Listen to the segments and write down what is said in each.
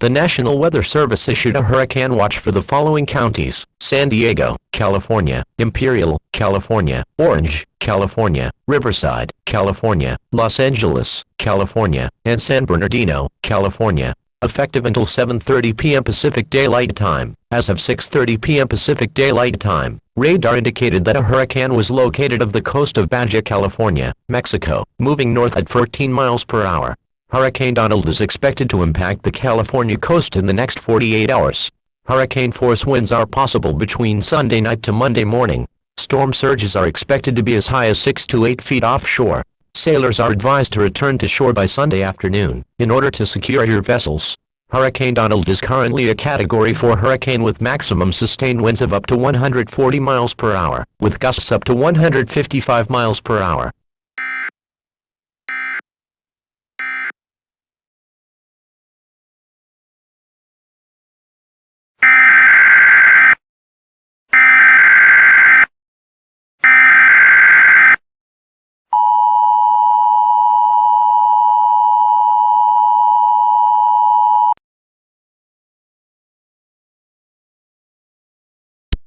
The National Weather Service issued a hurricane watch for the following counties: San Diego, California; Imperial, California; Orange, California; Riverside, California; Los Angeles, California; and San Bernardino, California. Effective until 7:30 p.m. Pacific Daylight Time. As of 6:30 p.m. Pacific Daylight Time, radar indicated that a hurricane was located off the coast of Baja California, Mexico, moving north at 14 miles per hour. Hurricane Donald is expected to impact the California coast in the next 48 hours. Hurricane force winds are possible between Sunday night to Monday morning. Storm surges are expected to be as high as 6 to 8 feet offshore. Sailors are advised to return to shore by Sunday afternoon, in order to secure your vessels. Hurricane Donald is currently a Category 4 hurricane with maximum sustained winds of up to 140 miles per hour, with gusts up to 155 miles per hour.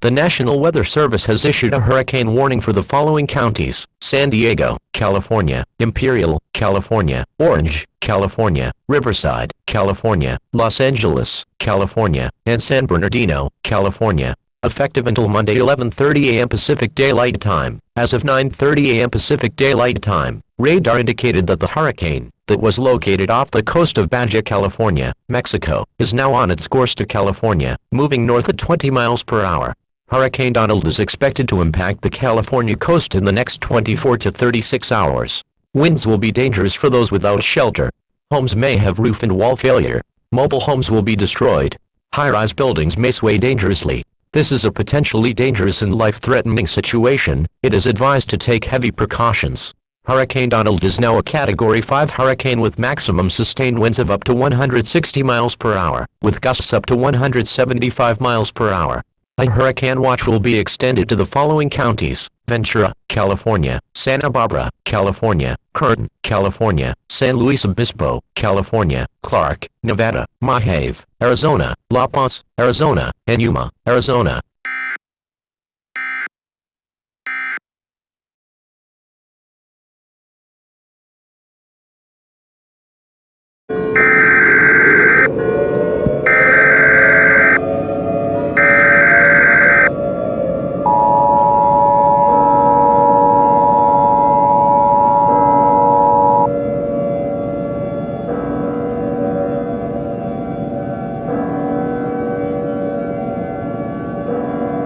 The National Weather Service has issued a hurricane warning for the following counties: San Diego, California; Imperial, California; Orange, California; Riverside, California; Los Angeles, California; and San Bernardino, California. Effective until Monday 11:30 a.m. Pacific Daylight Time. As of 9:30 a.m. Pacific Daylight Time, radar indicated that the hurricane, that was located off the coast of Baja California, Mexico, is now on its course to California, moving north at 20 miles per hour. Hurricane Donald is expected to impact the California coast in the next 24 to 36 hours. Winds will be dangerous for those without shelter. Homes may have roof and wall failure. Mobile homes will be destroyed. High-rise buildings may sway dangerously. This is a potentially dangerous and life-threatening situation. It is advised to take heavy precautions. Hurricane Donald is now a Category 5 hurricane with maximum sustained winds of up to 160 miles per hour, with gusts up to 175 miles per hour. A hurricane watch will be extended to the following counties: Ventura, California; Santa Barbara, California; Kern, California; San Luis Obispo, California; Clark, Nevada; Mojave, Arizona; La Paz, Arizona; and Yuma, Arizona.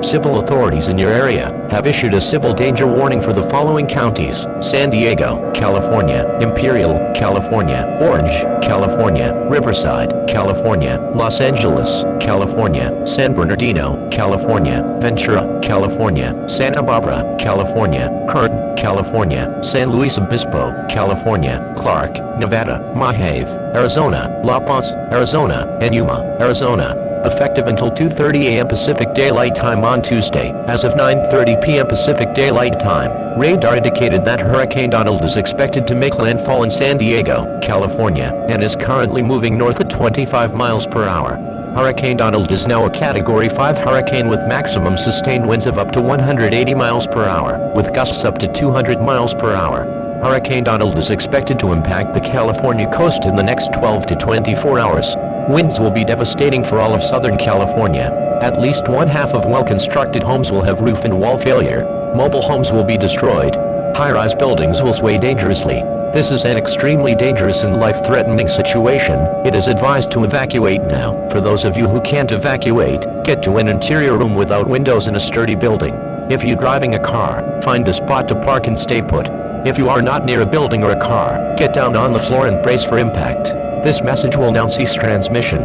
Civil authorities in your area have issued a civil danger warning for the following counties: San Diego, California; Imperial, California; Orange, California; Riverside, California; Los Angeles, California; San Bernardino, California; Ventura, California; Santa Barbara, California; Kern, California; San Luis Obispo, California; Clark, Nevada; Mojave, Arizona; La Paz, Arizona; and Yuma, Arizona. Effective until 2:30 a.m. Pacific Daylight Time on Tuesday. As of 9:30 p.m. Pacific Daylight Time, radar indicated that Hurricane Donald is expected to make landfall in San Diego, California, and is currently moving north at 25 miles per hour. Hurricane Donald is now a Category 5 hurricane with maximum sustained winds of up to 180 miles per hour, with gusts up to 200 miles per hour. Hurricane Donald is expected to impact the California coast in the next 12 to 24 hours. Winds will be devastating for all of Southern California. At least one half of well-constructed homes will have roof and wall failure. Mobile homes will be destroyed. High-rise buildings will sway dangerously. This is an extremely dangerous and life-threatening situation. It is advised to evacuate now. For those of you who can't evacuate, get to an interior room without windows in a sturdy building. If you're driving a car, find a spot to park and stay put. If you are not near a building or a car, get down on the floor and brace for impact. This message will now cease transmission.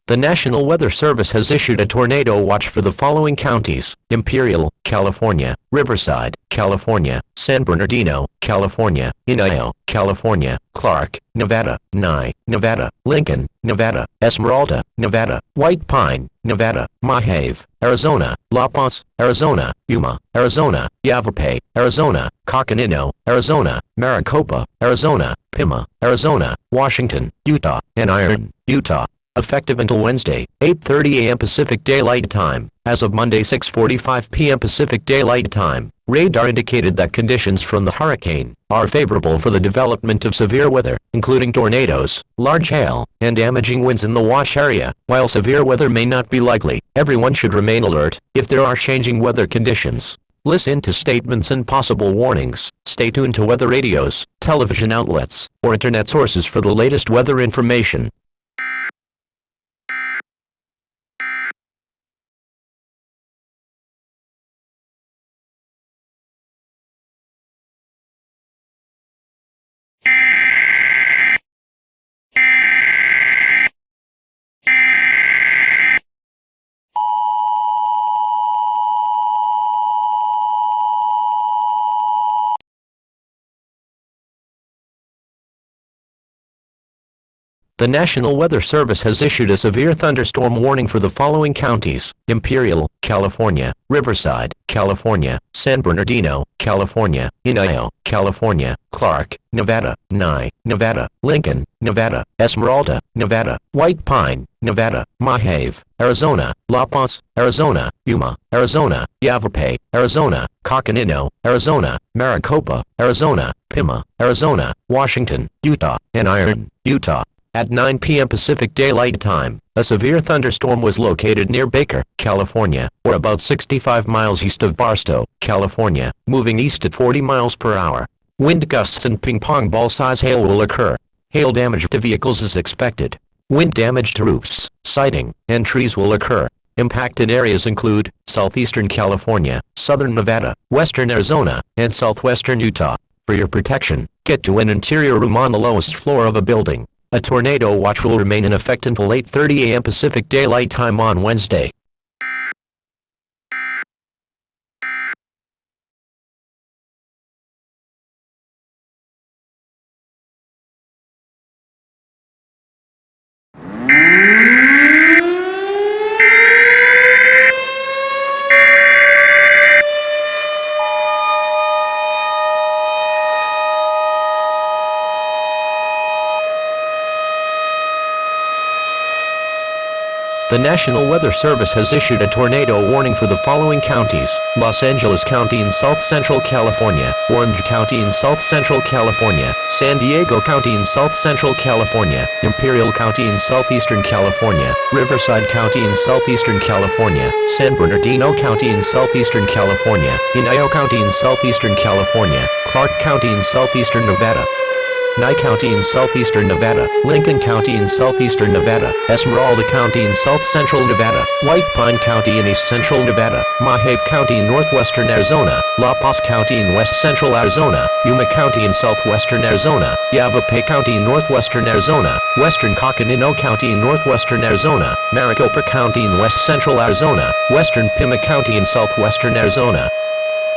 The National Weather Service has issued a tornado watch for the following counties: Imperial, California; Riverside, California; San Bernardino, California; Inyo, California; Clark, Nevada; Nye, Nevada; Lincoln, Nevada; Esmeralda, Nevada; White Pine, Nevada; Mojave, Arizona; La Paz, Arizona; Yuma, Arizona; Yavapai, Arizona; Coconino, Arizona; Maricopa, Arizona; Pima, Arizona; Washington, Utah; and Iron, Utah. Effective until Wednesday, 8:30 a.m. Pacific Daylight Time. As of Monday, 6:45 p.m. Pacific Daylight Time, radar indicated that conditions from the hurricane are favorable for the development of severe weather, including tornadoes, large hail, and damaging winds in the watch area. While severe weather may not be likely, everyone should remain alert if there are changing weather conditions. Listen to statements and possible warnings. Stay tuned to weather radios, television outlets, or internet sources for the latest weather information. The National Weather Service has issued a severe thunderstorm warning for the following counties: Imperial, California; Riverside, California; San Bernardino, California; Inyo, California; Clark, Nevada; Nye, Nevada; Lincoln, Nevada; Esmeralda, Nevada; White Pine, Nevada; Mojave, Arizona; La Paz, Arizona; Yuma, Arizona; Yavapai, Arizona; Coconino, Arizona; Maricopa, Arizona; Pima, Arizona; Washington, Utah; and Iron, Utah. At 9 p.m. Pacific Daylight Time, a severe thunderstorm was located near Baker, California, or about 65 miles east of Barstow, California, moving east at 40 miles per hour. Wind gusts and ping-pong ball-size hail will occur. Hail damage to vehicles is expected. Wind damage to roofs, siding, and trees will occur. Impacted areas include southeastern California, southern Nevada, western Arizona, and southwestern Utah. For your protection, get to an interior room on the lowest floor of a building. A tornado watch will remain in effect until 8:30 a.m. Pacific Daylight Time on Wednesday. The National Weather Service has issued a tornado warning for the following counties: Los Angeles County in South Central California, Orange County in South Central California, San Diego County in South Central California, Imperial County in Southeastern California, Riverside County in Southeastern California, San Bernardino County in Southeastern California, Inyo County in Southeastern California, Clark County in Southeastern Nevada, Nye County in southeastern Nevada, Lincoln County in southeastern Nevada, Esmeralda County in south central Nevada, White Pine County in east central Nevada, Mojave County in northwestern Arizona, La Paz County in west central Arizona, Yuma County in southwestern Arizona, Yavapai County in northwestern Arizona, western Coconino County in northwestern Arizona, Maricopa County in west central Arizona, western Pima County in southwestern Arizona,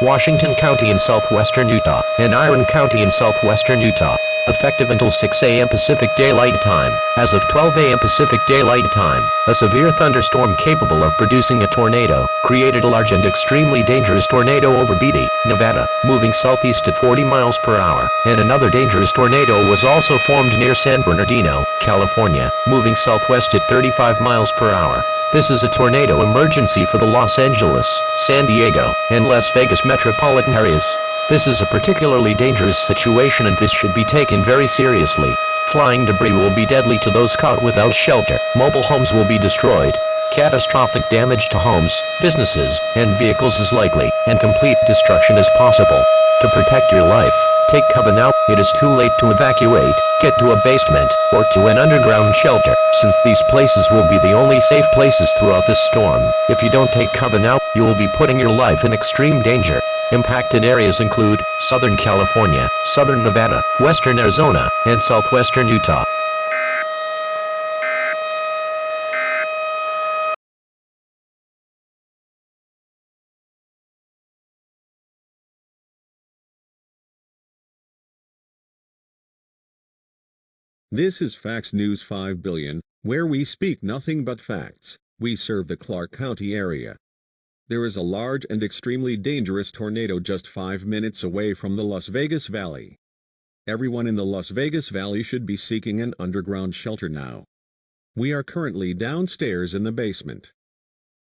Washington County in southwestern Utah, and Iron County in southwestern Utah. Effective until 6 a.m. Pacific Daylight Time. As of 12 a.m. Pacific Daylight Time, a severe thunderstorm capable of producing a tornado created a large and extremely dangerous tornado over Beatty, Nevada, moving southeast at 40 miles per hour, and another dangerous tornado was also formed near San Bernardino, California, moving southwest at 35 miles per hour. This is a tornado emergency for the Los Angeles, San Diego, and Las Vegas metropolitan areas. This is a particularly dangerous situation and this should be taken very seriously. Flying debris will be deadly to those caught without shelter. Mobile homes will be destroyed. Catastrophic damage to homes, businesses, and vehicles is likely, and complete destruction is possible. To protect your life, take cover now. It is too late to evacuate. Get to a basement, or to an underground shelter, since these places will be the only safe places throughout this storm. If you don't take cover now, you will be putting your life in extreme danger. Impacted areas include Southern California, Southern Nevada, Western Arizona, and Southwestern Utah. This is Fax News 5 billion, where we speak nothing but facts. We serve the Clark County area. There is a large and extremely dangerous tornado just 5 minutes away from the Las Vegas Valley. Everyone in the Las Vegas Valley should be seeking an underground shelter now. We are currently downstairs in the basement.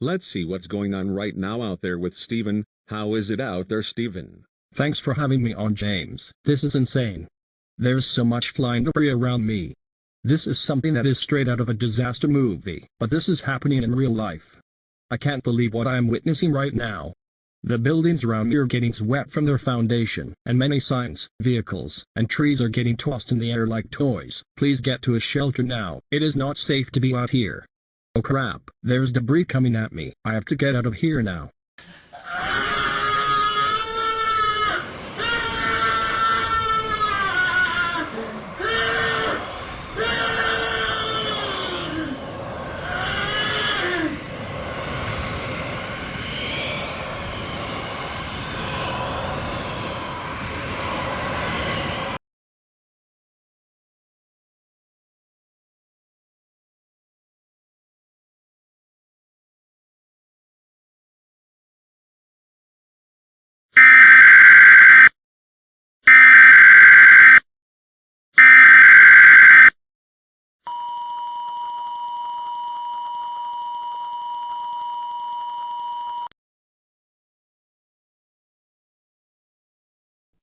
Let's see what's going on right now out there with Stephen. How is it out there, Stephen? Thanks for having me on, James. This is insane. There's so much flying debris around me. This is something that is straight out of a disaster movie, but this is happening in real life. I can't believe what I am witnessing right now. The buildings around me are getting swept from their foundation, and many signs, vehicles, and trees are getting tossed in the air like toys. Please get to a shelter now. It is not safe to be out here. Oh crap, there's debris coming at me. I have to get out of here now.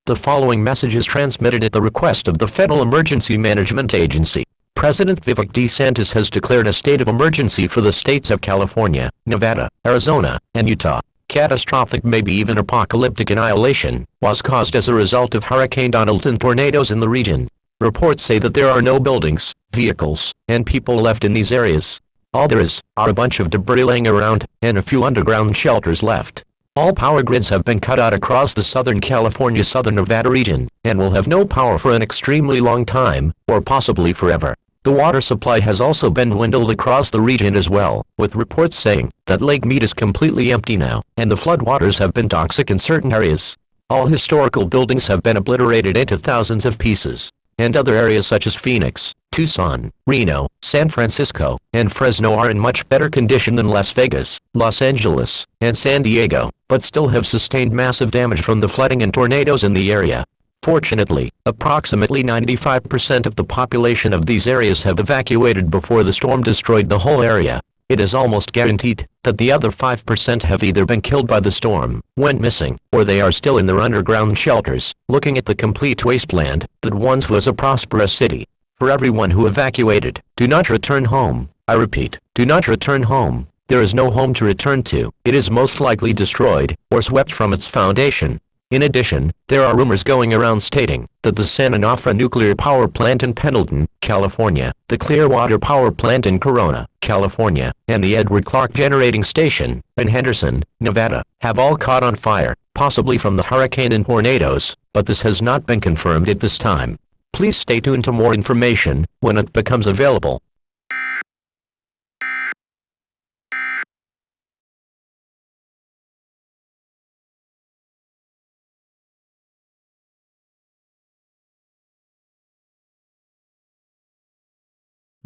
The following message is transmitted at the request of the Federal Emergency Management Agency. President Vivek DeSantis has declared a state of emergency for the states of California, Nevada, Arizona, and Utah. Catastrophic, maybe even apocalyptic annihilation was caused as a result of Hurricane Donald and tornadoes in the region. Reports say that there are no buildings, vehicles, and people left in these areas. All there is are a bunch of debris laying around, and a few underground shelters left. All power grids have been cut out across the Southern California, Southern Nevada region, and will have no power for an extremely long time, or possibly forever. The water supply has also been dwindled across the region as well, with reports saying that Lake Mead is completely empty now, and the floodwaters have been toxic in certain areas. All historical buildings have been obliterated into thousands of pieces, and other areas such as Phoenix, Tucson, Reno, San Francisco, and Fresno are in much better condition than Las Vegas, Los Angeles, and San Diego, but still have sustained massive damage from the flooding and tornadoes in the area. Fortunately, approximately 95% of the population of these areas have evacuated before the storm destroyed the whole area. It is almost guaranteed that the other 5% have either been killed by the storm, went missing, or they are still in their underground shelters, looking at the complete wasteland that once was a prosperous city. For everyone who evacuated, do not return home. I repeat, do not return home. There is no home to return to. It is most likely destroyed, or swept from its foundation. In addition, there are rumors going around stating that the San Onofre nuclear power plant in Pendleton, California, the Clearwater power plant in Corona, California, and the Edward Clark generating station in Henderson, Nevada, have all caught on fire, possibly from the hurricane and tornadoes, but this has not been confirmed at this time. Please stay tuned to more information when it becomes available.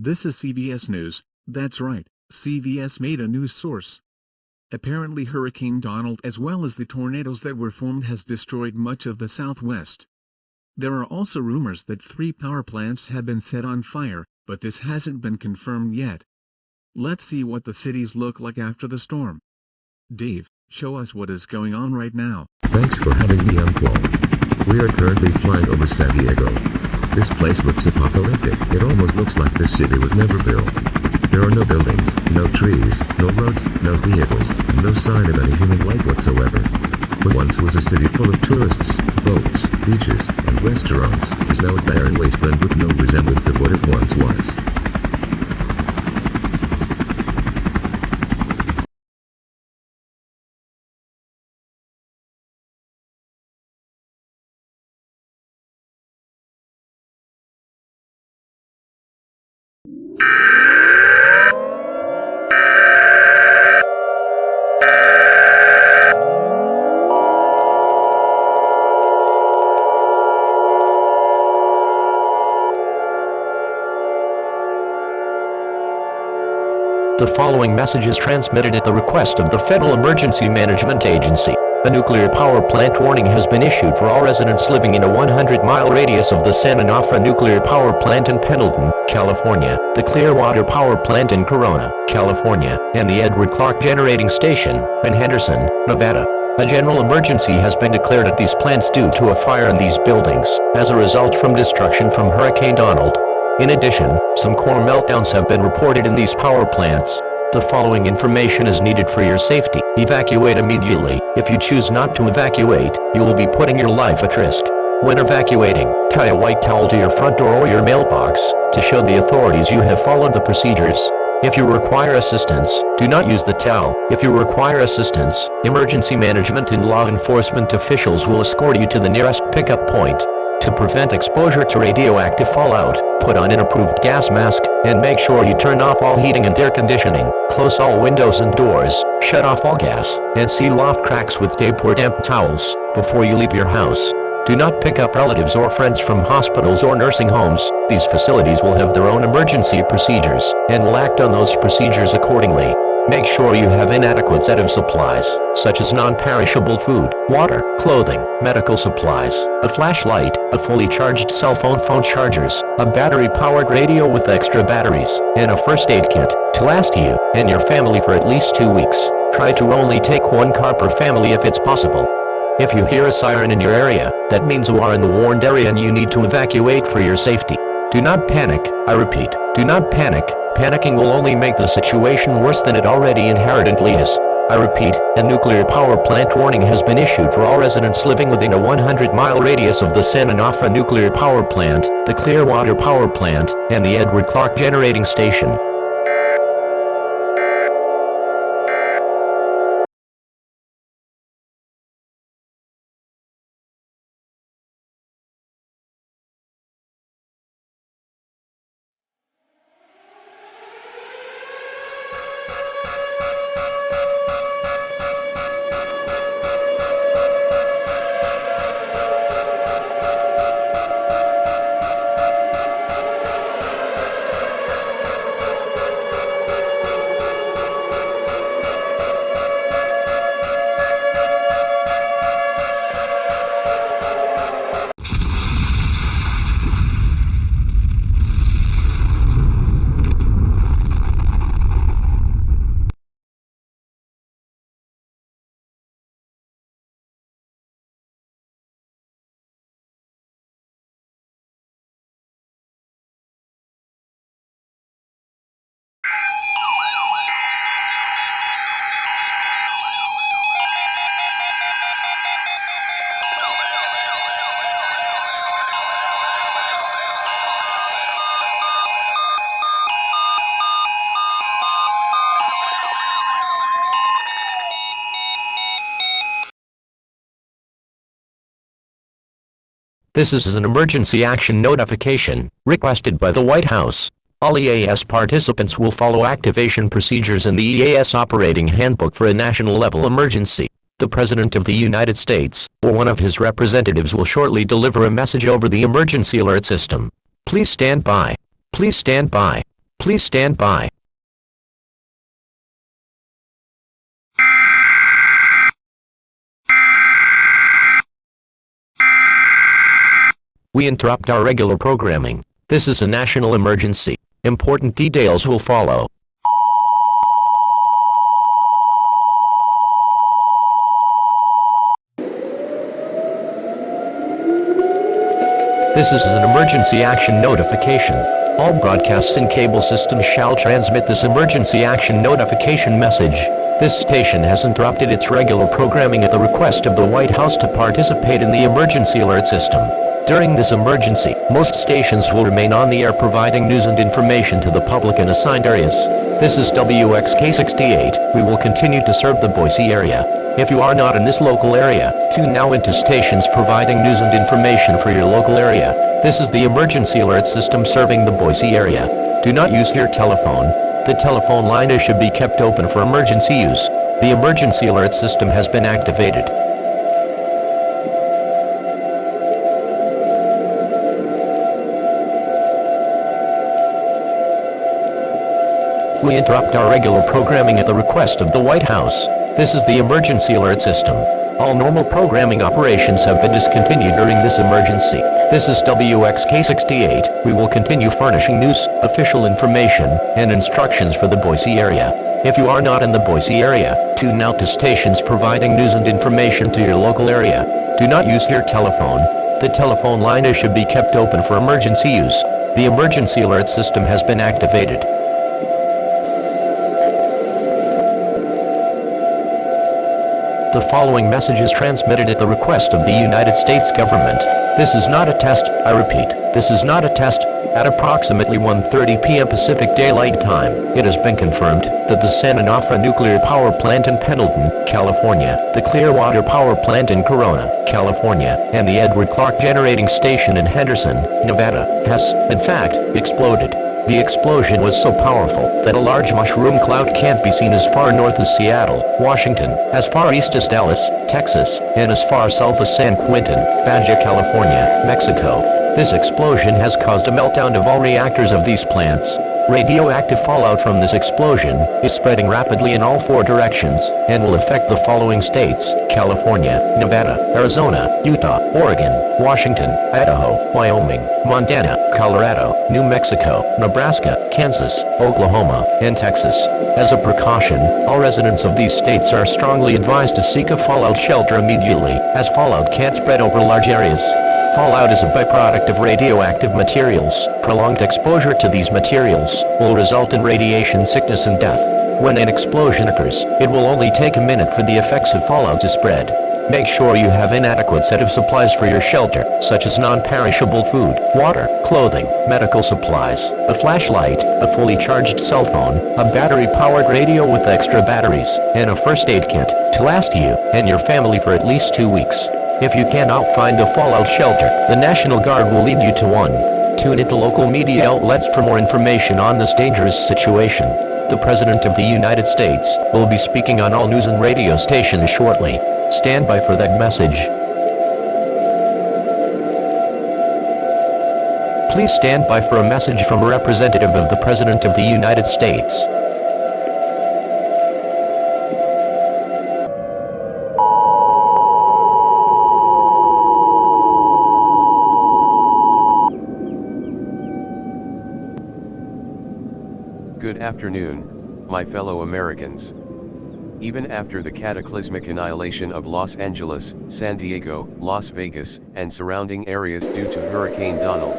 This is CBS News. That's right, CBS made a news source. Apparently Hurricane Donald as well as the tornadoes that were formed has destroyed much of the Southwest. There are also rumors that 3 power plants have been set on fire, but this hasn't been confirmed yet. Let's see what the cities look like after the storm. Dave, show us what is going on right now. Thanks for having me on call. We are currently flying over San Diego. This place looks apocalyptic. It almost looks like this city was never built. There are no buildings, no trees, no roads, no vehicles, no sign of any human life whatsoever. What once was a city full of tourists, boats, beaches, and restaurants is now a barren wasteland with no resemblance of what it once was. following message is transmitted at the request of the Federal Emergency Management Agency. A nuclear power plant warning has been issued for all residents living in a 100-mile radius of the San Onofre Nuclear Power Plant in Pendleton, California, the Clearwater Power Plant in Corona, California, and the Edward Clark Generating Station in Henderson, Nevada. A general emergency has been declared at these plants due to a fire in these buildings, as a result from destruction from Hurricane Donald. In addition, some core meltdowns have been reported in these power plants. The following information is needed for your safety. Evacuate immediately. If you choose not to evacuate, you will be putting your life at risk. When evacuating, tie a white towel to your front door or your mailbox, to show the authorities you have followed the procedures. If you require assistance, do not use the towel. If you require assistance, emergency management and law enforcement officials will escort you to the nearest pickup point. To prevent exposure to radioactive fallout, put on an approved gas mask, and make sure you turn off all heating and air conditioning, close all windows and doors, shut off all gas, and seal off cracks with tape or damp towels, before you leave your house. Do not pick up relatives or friends from hospitals or nursing homes. These facilities will have their own emergency procedures, and will act on those procedures accordingly. Make sure you have an adequate set of supplies, such as non-perishable food, water, clothing, medical supplies, a flashlight, a fully charged cell phone chargers, a battery-powered radio with extra batteries, and a first aid kit, to last you and your family for at least 2 weeks. Try to only take one car per family if it's possible. If you hear a siren in your area, that means you are in the warned area and you need to evacuate for your safety. Do not panic, I repeat, do not panic. Panicking will only make the situation worse than it already inherently is. I repeat, a nuclear power plant warning has been issued for all residents living within a 100-mile radius of the San Onofre Nuclear Power Plant, the Clearwater Power Plant, and the Edward Clark Generating Station. This is an emergency action notification, requested by the White House. All EAS participants will follow activation procedures in the EAS Operating Handbook for a national-level emergency. The President of the United States, or one of his representatives, will shortly deliver a message over the emergency alert system. Please stand by. Please stand by. Please stand by. We interrupt our regular programming. This is a national emergency. Important details will follow. This is an emergency action notification. All broadcasts and cable systems shall transmit this emergency action notification message. This station has interrupted its regular programming at the request of the White House to participate in the emergency alert system. During this emergency, most stations will remain on the air providing news and information to the public in assigned areas. This is WXK68. We will continue to serve the Boise area. If you are not in this local area, tune now into stations providing news and information for your local area. This is the emergency alert system serving the Boise area. Do not use your telephone. The telephone line should be kept open for emergency use. The emergency alert system has been activated. We interrupt our regular programming at the request of the White House. This is the emergency alert system. All normal programming operations have been discontinued during this emergency. This is WXK68. We will continue furnishing news, official information, and instructions for the Boise area. If you are not in the Boise area, tune out to stations providing news and information to your local area. Do not use your telephone. The telephone line should be kept open for emergency use. The emergency alert system has been activated. The following message is transmitted at the request of the United States government. This is not a test, I repeat, this is not a test. At approximately 1:30 p.m. Pacific Daylight Time, it has been confirmed that the San Onofre Nuclear Power Plant in Pendleton, California, the Clearwater Power Plant in Corona, California, and the Edward Clark Generating Station in Henderson, Nevada, has, in fact, exploded. The explosion was so powerful that a large mushroom cloud can't be seen as far north as Seattle, Washington, as far east as Dallas, Texas, and as far south as San Quintin, Baja California, Mexico. This explosion has caused a meltdown of all reactors of these plants. Radioactive fallout from this explosion is spreading rapidly in all four directions and will affect the following states: California, Nevada, Arizona, Utah, Oregon, Washington, Idaho, Wyoming, Montana, Colorado, New Mexico, Nebraska, Kansas, Oklahoma, and Texas. As a precaution, all residents of these states are strongly advised to seek a fallout shelter immediately, as fallout can't spread over large areas. Fallout is a byproduct of radioactive materials. Prolonged exposure to these materials will result in radiation sickness and death. When an explosion occurs, it will only take a minute for the effects of fallout to spread. Make sure you have an adequate set of supplies for your shelter, such as non-perishable food, water, clothing, medical supplies, a flashlight, a fully charged cell phone, a battery-powered radio with extra batteries, and a first aid kit to last you and your family for at least 2 weeks. If you cannot find a fallout shelter, the National Guard will lead you to one. Tune into local media outlets for more information on this dangerous situation. The President of the United States will be speaking on all news and radio stations shortly. Stand by for that message. Please stand by for a message from a representative of the President of the United States. Good afternoon, my fellow Americans. Even after the cataclysmic annihilation of Los Angeles, San Diego, Las Vegas, and surrounding areas due to Hurricane Donald,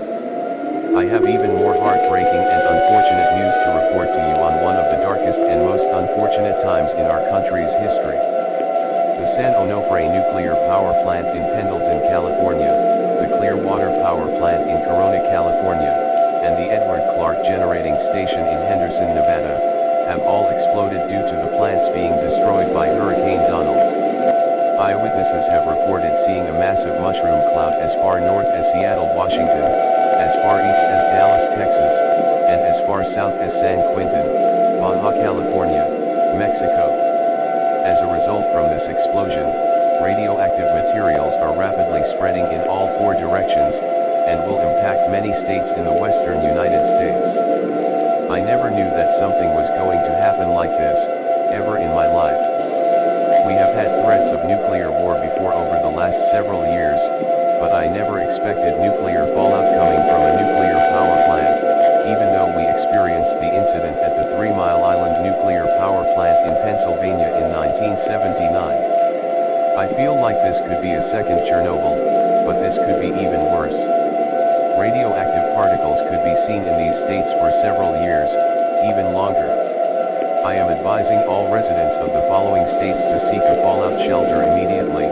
I have even more heartbreaking and unfortunate news to report to you on one of the darkest and most unfortunate times in our country's history. The San Onofre Nuclear Power Plant in Pendleton, California, the Clearwater Power Plant in Corona, California, and the Edward Clark Generating Station in Henderson, Nevada, have all exploded due to the plants being destroyed by Hurricane Donald. Eyewitnesses have reported seeing a massive mushroom cloud as far north as Seattle, Washington, as far east as Dallas, Texas, and as far south as San Quintin, Baja California, Mexico. As a result from this explosion, radioactive materials are rapidly spreading in all four directions, and will impact many states in the western United States. I never knew that something was going to happen like this, ever in my life. We have had threats of nuclear war before over the last several years, but I never expected nuclear fallout coming from a nuclear power plant, even though we experienced the incident at the 3 Mile Island Nuclear Power Plant in Pennsylvania in 1979. I feel like this could be a second Chernobyl, but this could be even worse. Radioactive particles could be seen in these states for several years, even longer. I am advising all residents of the following states to seek a fallout shelter immediately: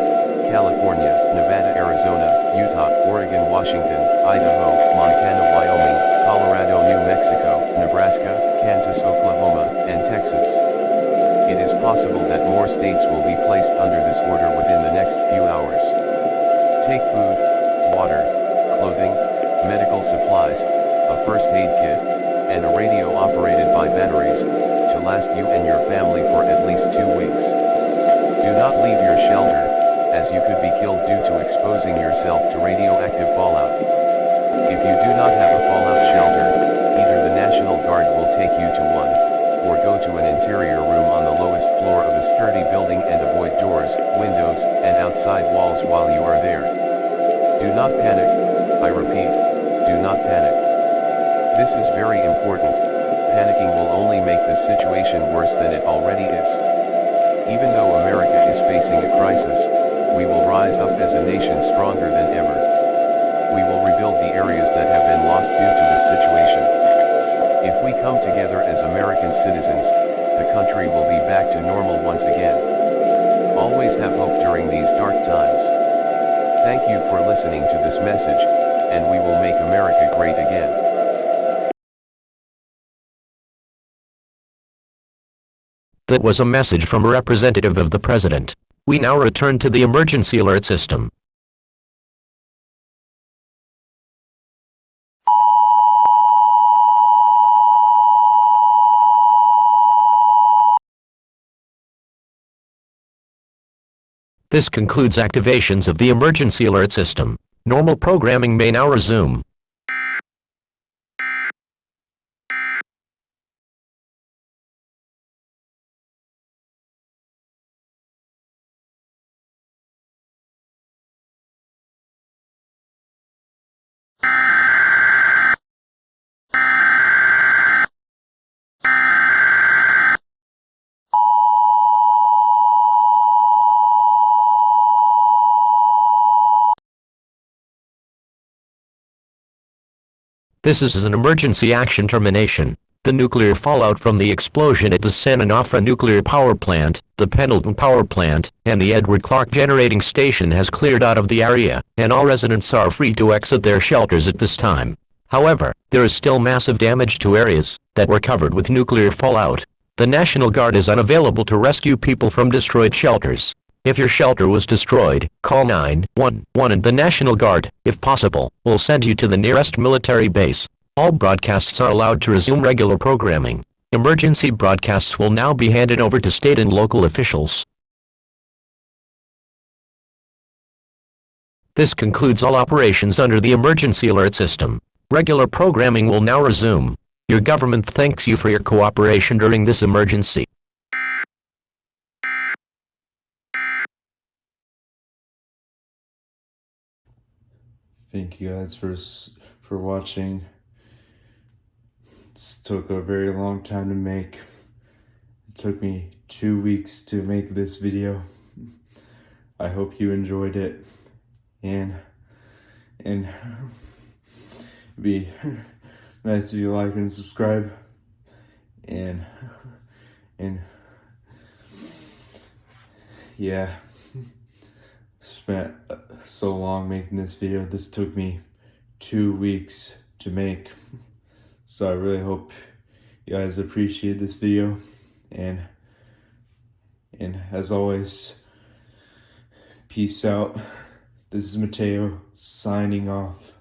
California, Nevada, Arizona, Utah, Oregon, Washington, Idaho, Montana, Wyoming, Colorado, New Mexico, Nebraska, Kansas, Oklahoma, and Texas. It is possible that more states will be placed under this order within the next few hours. Take food, water, clothing, medical supplies, a first aid kit, and a radio operated by batteries, to last you and your family for at least 2 weeks. Do not leave your shelter, as you could be killed due to exposing yourself to radioactive fallout. If you do not have a fallout shelter, either the National Guard will take you to one, or go to an interior room on the lowest floor of a sturdy building and avoid doors, windows, and outside walls while you are there. Do not panic, I repeat, do not panic. This is very important. Panicking will only make the situation worse than it already is. Even though America is facing a crisis, we will rise up as a nation stronger than ever. We will rebuild the areas that have been lost due to this situation. If we come together as American citizens, the country will be back to normal once again. Always have hope during these dark times. Thank you for listening to this message, and we will make America great again. That was a message from a representative of the president. We now return to the emergency alert system. This concludes activations of the emergency alert system. Normal programming may now resume. This is an emergency action termination. The nuclear fallout from the explosion at the San Onofre nuclear power plant, the Pendleton power plant, and the Edward Clark generating station has cleared out of the area, and all residents are free to exit their shelters at this time. However, there is still massive damage to areas that were covered with nuclear fallout. The National Guard is unavailable to rescue people from destroyed shelters. If your shelter was destroyed, call 911 and the National Guard, if possible, will send you to the nearest military base. All broadcasts are allowed to resume regular programming. Emergency broadcasts will now be handed over to state and local officials. This concludes all operations under the emergency alert system. Regular programming will now resume. Your government thanks you for your cooperation during this emergency. Thank you guys for watching. This took a very long time to make. It took me 2 weeks to make this video. I hope you enjoyed it, and it'd be nice if you like and subscribe, and yeah, spent so long making this video. This took me 2 weeks to make, so I really hope you guys appreciate this video, and as always, peace out. This is Mateo signing off.